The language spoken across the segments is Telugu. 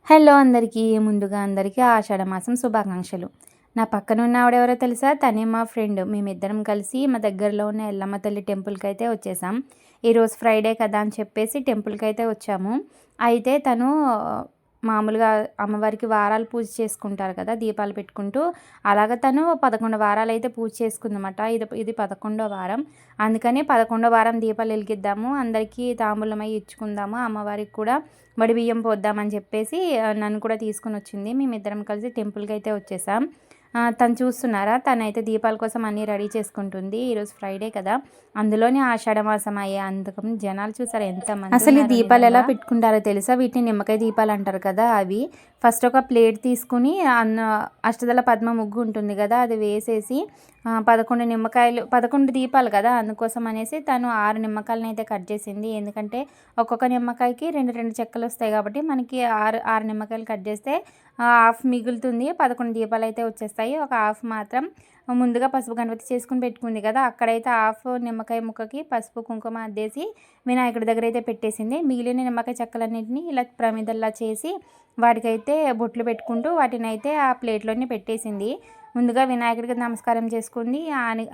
హలో అందరికీ ముందుగా అందరికీ ఆషాఢ మాసం శుభాకాంక్షలు. నా పక్కన ఉన్న ఆవిడెవరో తెలుసా? తనే మా ఫ్రెండ్. మేమిద్దరం కలిసి మా దగ్గరలో ఉన్న ఎల్లమ్మ తల్లి టెంపుల్‌కైతే వచ్చేసాం. ఈరోజు ఫ్రైడే కదా అని చెప్పేసి టెంపుల్‌కైతే వచ్చాము. అయితే తను మామూలుగా అమ్మవారికి వారాలు పూజ చేసుకుంటారు కదా! దీపాలు పెట్టుకుంటూ. అలాగ తను 11 వారాలైతే పూజ చేసుకుందన్నమాట. ఇది 11వ వారం. అందుకని 11వ వారం దీపాలు వెలిగిద్దాము, అందరికీ తాంబూలమై ఇచ్చుకుందాము, అమ్మవారికి కూడా వడిబియ్యం పోద్దామని చెప్పేసి నన్ను కూడా తీసుకొనొచ్చింది. మేమిద్దరం కలిసి టెంపుల్‌కైతే వచ్చేసాం. తను చూస్తున్నారా? తనైతే దీపాల కోసం అన్నీ రెడీ చేసుకుంటుంది. ఈరోజు ఫ్రైడే కదా! అందులోనే ఆషాఢ మాసం అయ్యే అందుకని జనాలు చూసారా ఎంతమంది అసలు ఈ దీపాలు ఎలా పెట్టుకుంటారో తెలుసా? వీటిని నిమ్మకాయ దీపాలు అంటారు కదా! అవి ఫస్ట్ ఒక ప్లేట్ తీసుకుని అష్టదళ పద్మ ముగ్గు ఉంటుంది కదా! అది వేసేసి 11 నిమ్మకాయలు 11 దీపాలు కదా! అందుకోసం అనేసి తను 6 నిమ్మకాయలను అయితే కట్ చేసింది. ఎందుకంటే ఒక్కొక్క నిమ్మకాయకి 2 చెక్కలు వస్తాయి కాబట్టి మనకి 6 నిమ్మకాయలు కట్ చేస్తే హాఫ్ మిగులుతుంది. 11 దీపాలు అయితే వచ్చేస్తాయి. ఒక హాఫ్ మాత్రం ముందుగా పసుపు గణపతి చేసుకుని పెట్టుకుంది కదా! అక్కడైతే హాఫ్ నిమ్మకాయ ముక్కకి పసుపు కుంకుమ అద్దేసి వినాయకుడి దగ్గర అయితే పెట్టేసింది. మిగిలిన నిమ్మకాయ చెక్కలన్నింటినీ ఇలా ప్రమిదల్లా చేసి వాటికైతే బొట్లు పెట్టుకుంటూ వాటినైతే ఆ ప్లేట్లోనే పెట్టేసింది. ముందుగా వినాయకుడికి నమస్కారం చేసుకుంది.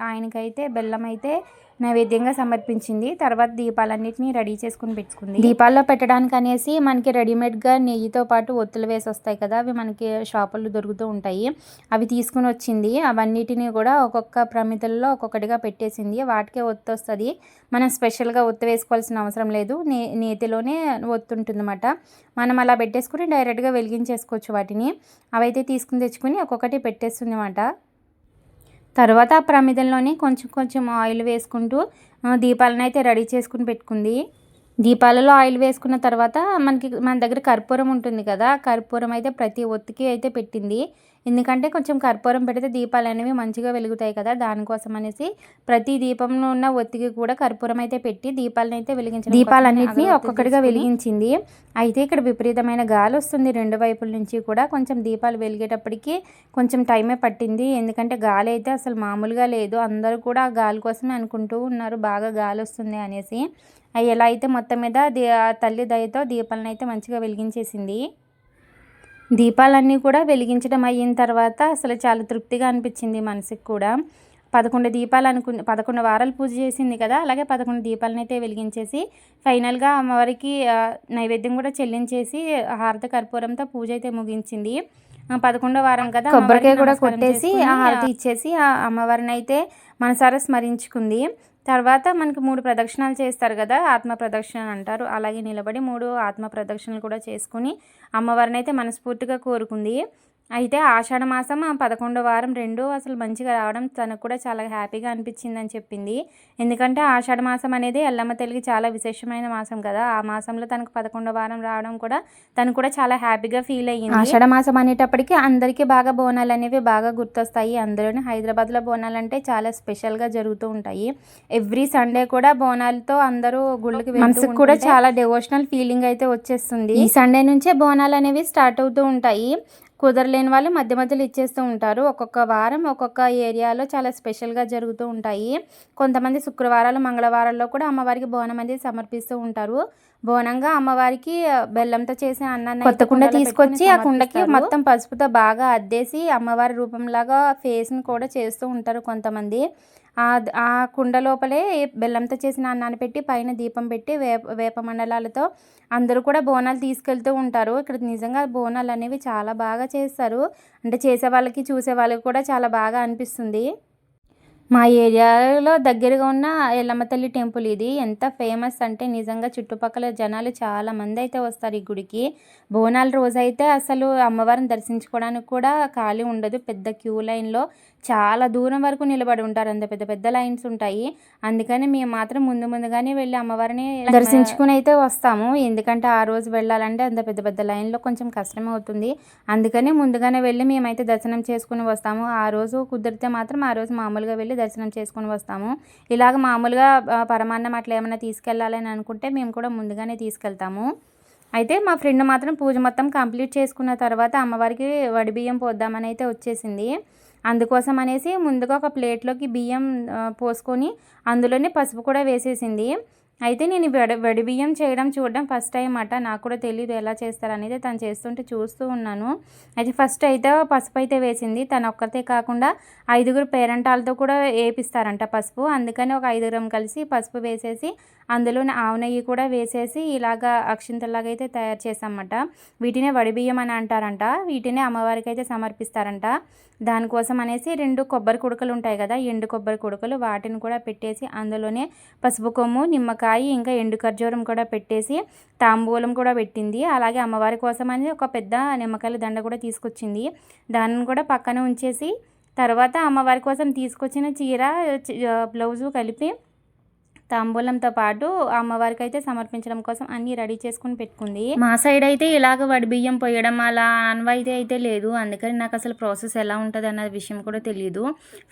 ఆయనకైతే బెల్లం అయితే నైవేద్యంగా సమర్పించింది. తర్వాత దీపాలన్నిటిని రెడీ చేసుకుని పెట్టుకుంది. దీపాల్లో పెట్టడానికి అనేసి మనకి రెడీమేడ్గా నెయ్యితో పాటు ఒత్తులు వేసి వస్తాయి కదా! అవి మనకి షాపుల్లో దొరుకుతూ ఉంటాయి. అవి తీసుకుని వచ్చింది. అవన్నిటిని కూడా ఒక్కొక్క ప్రమిదల్లో ఒక్కొక్కటిగా పెట్టేసింది. వాటికే ఒత్తు వస్తుంది. మనం స్పెషల్గా ఒత్తు వేసుకోవాల్సిన అవసరం లేదు. నేతిలోనే ఒత్తు ఉంటుందన్నమాట. మనం అలా పెట్టేసుకుని డైరెక్ట్గా వెలిగించేసుకోవచ్చు వాటిని. అవైతే తీసుకుని తెచ్చుకుని ఒక్కొక్కటి పెట్టేస్తుంది అన్నమాట. తర్వాత ఆ ప్రమిదల్లోనే కొంచెం కొంచెం ఆయిల్ వేసుకుంటూ దీపాలను అయితే రెడీ చేసుకుని పెట్టుకుంది. దీపాలలో ఆయిల్ వేసుకున్న తర్వాత మన దగ్గర కర్పూరం ఉంటుంది కదా! కర్పూరం అయితే ప్రతి ఒత్తికి అయితే పెట్టింది. ఎందుకంటే కొంచెం కర్పూరం పెడితే దీపాలు అనేవి మంచిగా వెలుగుతాయి కదా! దానికోసం అనేసి ప్రతి దీపంలో ఉన్న ఒత్తికి కూడా కర్పూరం అయితే పెట్టి దీపాలను అయితే వెలిగించింది. దీపాలన్నింటినీ ఒక్కొక్కటిగా వెలిగించింది. అయితే ఇక్కడ విపరీతమైన గాలి వస్తుంది 2 వైపుల నుంచి కూడా. కొంచెం దీపాలు వెలిగేటప్పటికి కొంచెం టైమే పట్టింది. ఎందుకంటే గాలి అయితే అసలు మామూలుగా లేదు. అందరూ కూడా ఆ గాలి కోసమే అనుకుంటూ ఉన్నారు బాగా గాలి వస్తుంది అనేసి. ఎలా అయితే మొత్తం మీద తల్లి దయతో దీపాలను అయితే మంచిగా వెలిగించేసింది. దీపాలన్నీ కూడా వెలిగించడం అయిన తర్వాత అసలు చాలా తృప్తిగా అనిపించింది మనసుకి కూడా. 11 దీపాలు 11 వారాలు పూజ చేసింది కదా! అలాగే 11 దీపాలను అయితే వెలిగించేసి ఫైనల్గా అమ్మవారికి నైవేద్యం కూడా చెల్లించేసి హారతి కర్పూరంతో పూజ అయితే ముగించింది. 11వ వారం కదా! కొబ్బరికాయ కూడా కొట్టేసి హారతి ఇచ్చేసి ఆ అమ్మవారిని అయితే మనసారా స్మరించుకుంది. తర్వాత మనకి 3 ప్రదక్షిణాలు చేస్తారు కదా! ఆత్మ ప్రదక్షిణ అంటారు. అలాగే నిలబడి 3 ఆత్మ ప్రదక్షిణలు కూడా చేసుకుని అమ్మవారిని అయితే మనస్ఫూర్తిగా కోరుకుంది. అయితే ఆషాఢ మాసం 11వ వారం 2 అసలు మంచిగా రావడం తనకు కూడా చాలా హ్యాపీగా అనిపించిందని చెప్పింది. ఎందుకంటే ఆషాఢ మాసం అనేది ఎల్లమ్మ తల్లికి చాలా విశేషమైన మాసం కదా! ఆ మాసంలో తనకు 11వ వారం రావడం కూడా తను కూడా చాలా హ్యాపీగా ఫీల్ అయ్యింది. ఆషాఢ మాసం అనేటప్పటికి అందరికీ బాగా బోనాలు అనేవి బాగా గుర్తొస్తాయి. అందులోనే హైదరాబాద్లో బోనాలు అంటే చాలా స్పెషల్గా జరుగుతూ ఉంటాయి. ఎవ్రీ సండే కూడా బోనాలతో అందరూ గుళ్ళకి మనసుకు కూడా చాలా డివోషనల్ ఫీలింగ్ అయితే వచ్చేస్తుంది. ఈ సండే నుంచే బోనాలు అనేవి స్టార్ట్ అవుతూ ఉంటాయి. కుదరలేని వాళ్ళు మధ్య మధ్యలో ఇచ్చేస్తూ ఉంటారు. ఒక్కొక్క వారం ఒక్కొక్క ఏరియాలో చాలా స్పెషల్గా జరుగుతూ ఉంటాయి. కొంతమంది శుక్రవారాలు మంగళవారాల్లో కూడా అమ్మవారికి బోనం అనేది సమర్పిస్తూ ఉంటారు. బోనంగా అమ్మవారికి బెల్లంతో చేసిన అన్నాన్ని కొత్త కుండ తీసుకొచ్చి ఆ కుండకి మొత్తం పసుపుతో బాగా అద్దేసి అమ్మవారి రూపంలాగా ఫేస్ని కూడా చేస్తూ ఉంటారు కొంతమంది. ఆ కుండ లోపలే బెల్లంతో చేసిన అన్నాన్ని పెట్టి పైన దీపం పెట్టి వేప మండలాలతో అందరూ కూడా బోనాలు తీసుకెళ్తూ ఉంటారు. ఇక్కడ నిజంగా బోనాలు అనేవి చాలా బాగా చేస్తారు. అంటే చేసే వాళ్ళకి చూసే వాళ్ళకి కూడా చాలా బాగా అనిపిస్తుంది. మా ఏరియాలో దగ్గరగా ఉన్న ఎల్లమ్మ తల్లి టెంపుల్ ఇది. ఎంత ఫేమస్ అంటే నిజంగా చుట్టుపక్కల జనాలు చాలామంది అయితే వస్తారు ఈ గుడికి. బోనాల రోజైతే అసలు అమ్మవారిని దర్శించుకోవడానికి కూడా ఖాళీ ఉండదు. పెద్ద క్యూ లైన్లో చాలా దూరం వరకు నిలబడి ఉంటారు. అంత పెద్ద పెద్ద లైన్స్ ఉంటాయి. అందుకని మేము మాత్రం ముందుగానే వెళ్ళి అమ్మవారిని దర్శించుకుని అయితే వస్తాము. ఎందుకంటే ఆ రోజు వెళ్ళాలంటే అంత పెద్ద పెద్ద లైన్లో కొంచెం కష్టమే అవుతుంది. అందుకని ముందుగానే వెళ్ళి మేమైతే దర్శనం చేసుకుని వస్తాము. ఆ రోజు కుదిరితే మాత్రం ఆ రోజు మామూలుగా వెళ్ళి దర్శనం చేసుకుని వస్తాము. ఇలాగ మామూలుగా పరమాన్నం అట్లా ఏమైనా తీసుకెళ్ళాలని అనుకుంటే మేము కూడా ముందుగానే తీసుకెళ్తాము. అయితే మా ఫ్రెండ్ మాత్రం పూజ మొత్తం కంప్లీట్ చేసుకున్న తర్వాత అమ్మవారికి వడిబియ్యం పోద్దామని అయితే వచ్చేసింది. అందుకోసం అనేసి ముందుగా ఒక ప్లేట్లోకి బియ్యం పోసుకొని అందులోనే పసుపు కూడా వేసేసింది. అయితే నేను వడి బియ్యం చేయడం చూడడం ఫస్ట్ టైం అట. నాకు కూడా తెలీదు ఎలా చేస్తారనేది. తను చేస్తుంటే చూస్తూ ఉన్నాను. అయితే ఫస్ట్ అయితే పసుపు అయితే వేసింది. తను ఒక్కతే కాకుండా 5గురు పేరంటాలతో కూడా ఏపిస్తారంట పసుపు. అందుకని ఒక 5గురం కలిసి పసుపు వేసేసి అందులోనే ఆవు నెయ్యి కూడా వేసేసి ఇలాగా అక్షింతలాగా అయితే తయారు చేసామన్నమాట. వీటినే వడి బియ్యం అని అంటారంట. వీటినే అమ్మవారికి అయితే సమర్పిస్తారంట. దానికోసం అనేసి 2 కొబ్బరి కుడకలు ఉంటాయి కదా, ఎండు కొబ్బరి కుడకలు, వాటిని కూడా పెట్టేసి అందులోనే పసుపు కొమ్ము, నిమ్మకాయ, ఇంకా ఎండు ఖర్జూరం కూడా పెట్టేసి తాంబూలం కూడా పెట్టింది. అలాగే అమ్మవారి కోసం అని ఒక పెద్ద నిమ్మకాయల దండ కూడా తీసుకొచ్చింది. దానిని కూడా పక్కన ఉంచేసి తర్వాత అమ్మవారి కోసం తీసుకొచ్చిన చీర, బ్లౌజు కలిపి తాంబూలంతో పాటు అమ్మవారికి అయితే సమర్పించడం కోసం అన్నీ రెడీ చేసుకుని పెట్టుకుంది. మా సైడ్ అయితే ఇలాగ వడి బియ్యం పోయడం అలా ఆనవాయితీ అయితే లేదు. అందుకని నాకు అసలు ప్రాసెస్ ఎలా ఉంటుంది అన్న విషయం కూడా తెలియదు.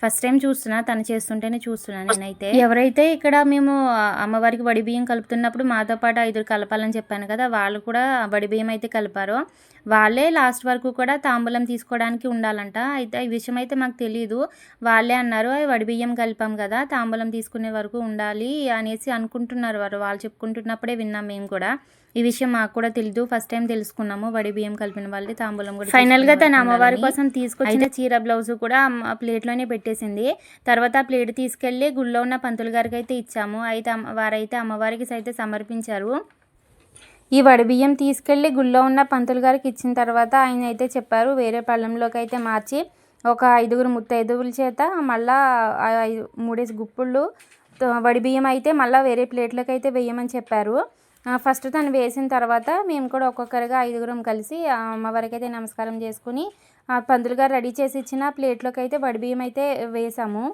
ఫస్ట్ టైం చూస్తున్నా, తను చేస్తుంటేనే చూస్తున్నాను నేనైతే. ఎవరైతే ఇక్కడ మేము అమ్మవారికి వడి బియ్యం కలుపుతున్నప్పుడు మాతో పాటు 5 కలపాలని చెప్పాను కదా, వాళ్ళు కూడా వడి బియ్యం అయితే కలిపారు. వాళ్ళే లాస్ట్ వరకు కూడా తాంబూలం తీసుకోవడానికి ఉండాలంట. అయితే ఈ విషయం అయితే మాకు తెలియదు. వాళ్ళే అన్నారు, వడి బియ్యం కలిపాం కదా, తాంబూలం తీసుకునే వరకు ఉండాలి అనేసి అనుకుంటున్నారు. వాళ్ళు చెప్పుకుంటున్నప్పుడే విన్నాం మేము కూడా. ఈ విషయం మాకు కూడా తెలీదు. ఫస్ట్ టైం తెలుసుకున్నాము. వడి బియ్యం కలిపిన వాళ్ళే తాంబూలం కూడా. ఫైనల్గా తన అమ్మవారి కోసం తీసుకొచ్చిన చీర, బ్లౌజ్ కూడా ప్లేట్లోనే పెట్టేసింది. తర్వాత ఆ ప్లేట్ తీసుకెళ్ళి గుళ్ళో ఉన్న పంతులు గారికి అయితే ఇచ్చాము. అయితే వారైతే అమ్మవారికి అయితే సమర్పించారు. ఈ వడి బియ్యం తీసుకెళ్ళి గుళ్ళో ఉన్న పంతులు గారికి ఇచ్చిన తర్వాత ఆయన అయితే చెప్పారు, వేరే పళ్ళెంలోకి అయితే మార్చి ఒక 5గురు ముత్తైదువుల చేత మళ్ళా 3 గుప్పుళ్ళు వడి బియ్యం అయితే మళ్ళీ వేరే ప్లేట్లోకి అయితే వేయమని చెప్పారు. ఫస్ట్ తను వేసిన తర్వాత మేము కూడా ఒక్కొక్కరిగా 5గురం కలిసి అమ్మవారికి అయితే నమస్కారం చేసుకుని పంతులు గారు రెడీ చేసి ఇచ్చిన ప్లేట్లోకి అయితే వడి బియ్యం అయితే వేసాము.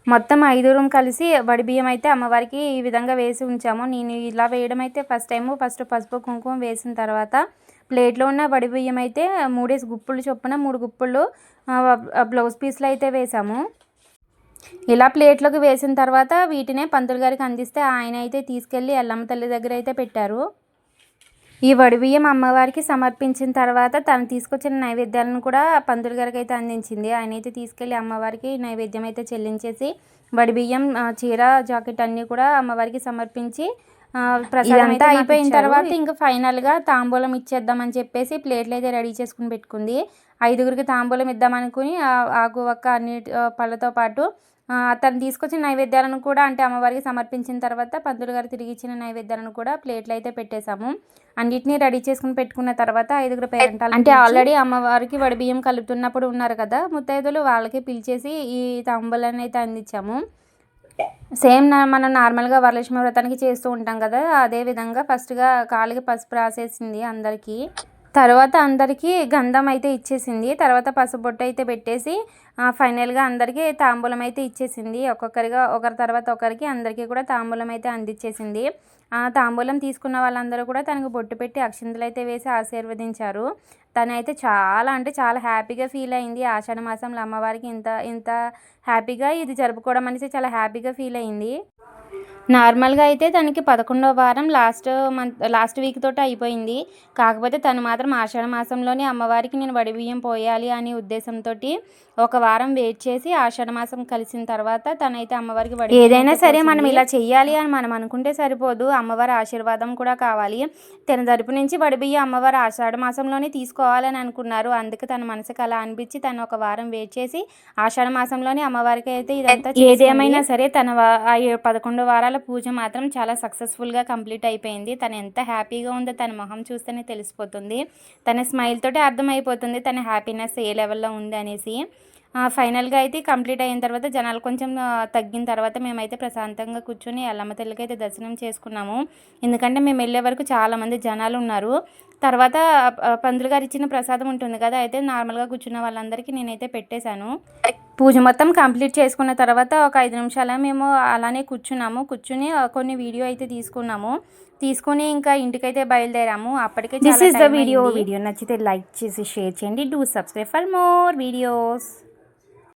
మొత్తం 5గురం కలిసి వడి బియ్యం అయితే అమ్మవారికి ఈ విధంగా వేసి ఉంచాము. నేను ఇలా వేయడం అయితే ఫస్ట్ టైము. ఫస్ట్ పసుపు కుంకుమ వేసిన తర్వాత ప్లేట్లో ఉన్న వడి బియ్యం అయితే 3 గుప్పులు చొప్పున 3 గుప్పులు బ్లౌజ్ పీస్లు అయితే వేసాము. ఇలా ప్లేట్లోకి వేసిన తర్వాత వీటినే పంతులు గారికి అందిస్తే ఆయన అయితే తీసుకెళ్ళి ఎల్లమ్మ తల్లి దగ్గర అయితే పెట్టారు. ఈ వడి బియ్యం అమ్మవారికి సమర్పించిన తర్వాత తను తీసుకొచ్చిన నైవేద్యాలను కూడా పంతులు గారికి అయితే అందించింది. ఆయన అయితే తీసుకెళ్ళి అమ్మవారికి నైవేద్యం అయితే చెల్లించేసి వడి బియ్యం, చీర, జాకెట్ అన్నీ కూడా అమ్మవారికి సమర్పించి ప్రసాదం అయితే అయిపోయిన తర్వాత ఇంకా ఫైనల్గా తాంబూలం ఇచ్చేద్దామని చెప్పేసి ప్లేట్లు అయితే రెడీ చేసుకుని పెట్టుకుంది. 5గురికి తాంబూలం ఇద్దామనుకుని ఆకు ఒక్క అన్ని పళ్ళతో పాటు తను తీసుకొచ్చిన నైవేద్యాలను కూడా, అంటే అమ్మవారికి సమర్పించిన తర్వాత పంతులు గారు తిరిగి ఇచ్చిన నైవేద్యాలను కూడా ప్లేట్లు అయితే పెట్టేశాము. అన్నిటినీ రెడీ చేసుకుని పెట్టుకున్న తర్వాత 5గురు పేరంటాలు, అంటే ఆల్రెడీ అమ్మవారికి వడి బియ్యం కలుపుతున్నప్పుడు ఉన్నారు కదా ముత్తైదులు, వాళ్ళకి పిలిచేసి ఈ తాంబూలాన్ని అయితే అందించాము. సేమ్ మనం నార్మల్గా వరలక్ష్మి వ్రతానికి చేస్తూ ఉంటాం కదా, అదేవిధంగా ఫస్ట్గా కాళ్ళకి పసుపు రాసేసింది అందరికీ. తర్వాత అందరికీ గంధం అయితే ఇచ్చేసింది. తర్వాత పసుపు బొట్టు అయితే పెట్టేసి ఫైనల్గా అందరికీ తాంబూలం అయితే ఇచ్చేసింది. ఒక్కొక్కరిగా ఒకరి తర్వాత ఒకరికి అందరికీ కూడా తాంబూలం అయితే అందించేసింది. తాంబూలం తీసుకున్న వాళ్ళందరూ కూడా తనకు బొట్టు పెట్టి అక్షింతలు అయితే వేసి ఆశీర్వదించారు. తనైతే చాలా అంటే చాలా హ్యాపీగా ఫీల్ అయింది. ఆషాఢ మాసంలో అమ్మవారికి ఇంత హ్యాపీగా ఇది జరుపుకోవడం అనేసి చాలా హ్యాపీగా ఫీల్ అయింది. నార్మల్గా అయితే తనకి 11వ వారం లాస్ట్ వీక్ తోటి అయిపోయింది. కాకపోతే తను మాత్రం ఆషాఢ మాసంలోనే అమ్మవారికి నేను వడి బియ్యం పోయాలి అనే ఉద్దేశంతో ఒక వారం వెయిట్ చేసి ఆషాఢ మాసం కలిసిన తర్వాత తనైతే అమ్మవారికి వడి ఏదైనా సరే మనం ఇలా చెయ్యాలి అని మనం అనుకుంటే సరిపోదు, అమ్మవారి ఆశీర్వాదం కూడా కావాలి. తన తరపు నుంచి వడి బియ్యం అమ్మవారు ఆషాఢ మాసంలోనే తీసుకోవాలని అనుకున్నారు. అందుకే తన మనసుకు అలా అనిపించి తను ఒక వారం వెయిట్ చేసి ఆషాఢ మాసంలోనే అమ్మవారికి అయితే ఇదంతా ఏదేమైనా సరే తన 11 వారాల పూజ మాత్రం చాలా సక్సెస్ఫుల్గా కంప్లీట్ అయిపోయింది. తను ఎంత హ్యాపీగా ఉందో తన మొహం చూస్తేనే తెలిసిపోతుంది. తన స్మైల్ తోటే అర్థమైపోతుంది తన హ్యాపీనెస్ ఏ లెవెల్లో ఉంది అనేసి. ఫైనల్గా అయితే కంప్లీట్ అయిన తర్వాత జనాలు కొంచెం తగ్గిన తర్వాత మేమైతే ప్రశాంతంగా కూర్చొని ఎల్లమ్మ తల్లికి అయితే దర్శనం చేసుకున్నాము. ఎందుకంటే మేము వెళ్ళే వరకు చాలామంది జనాలు ఉన్నారు. తర్వాత పంతులు గారు ఇచ్చిన ప్రసాదం ఉంటుంది కదా, అయితే నార్మల్గా కూర్చున్న వాళ్ళందరికీ నేనైతే పెట్టేశాను. పూజ మొత్తం కంప్లీట్ చేసుకున్న తర్వాత ఒక 5 నిమిషాలు మేము అలానే కూర్చుని కొన్ని వీడియో అయితే తీసుకుని ఇంకా ఇంటికైతే బయలుదేరాము. అప్పటికే దిస్ ఈస్ ద వీడియో నచ్చితే లైక్ చేసి షేర్ చేయండి. Do subscribe for more videos.